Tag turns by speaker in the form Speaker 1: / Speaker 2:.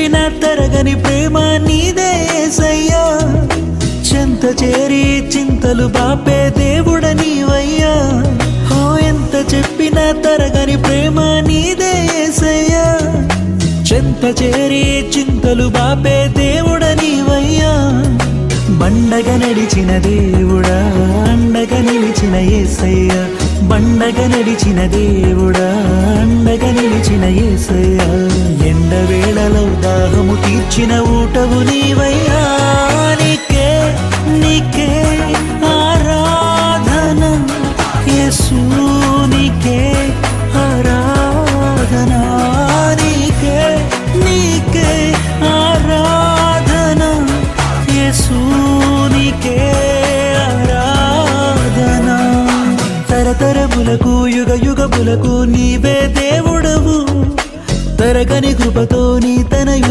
Speaker 1: చెప్పిన తరగని ప్రేమ నీదే యేసయ్యా చెంత చేరి చింతలు బాపే దేవుడ నీవయ్యా ఓ ఎంత చెప్పిన తరగని ప్రేమ నీదే యేసయ్యా చెంత చేరి చింతలు బాపే దేవుడ నీవయ్యా బండగా నడిచిన దేవుడా అండగా నిలిచిన యేసయ్యా బండగా నడిచిన దేవుడా అండగా నిలిచిన యేసయ్యా ఎండవేళలో దాహము తీర్చిన ఊటవు నీవయ్యా నీకే నీకే ఆరాధన యేసు నీకే ఆరాధన నీకే నీకే ఆరాధన యేసు నీకే ఆరాధన తరతరములకు యుగ యుగములకు నీవే దేవుడవు తరగని కృపతో నీ తనయు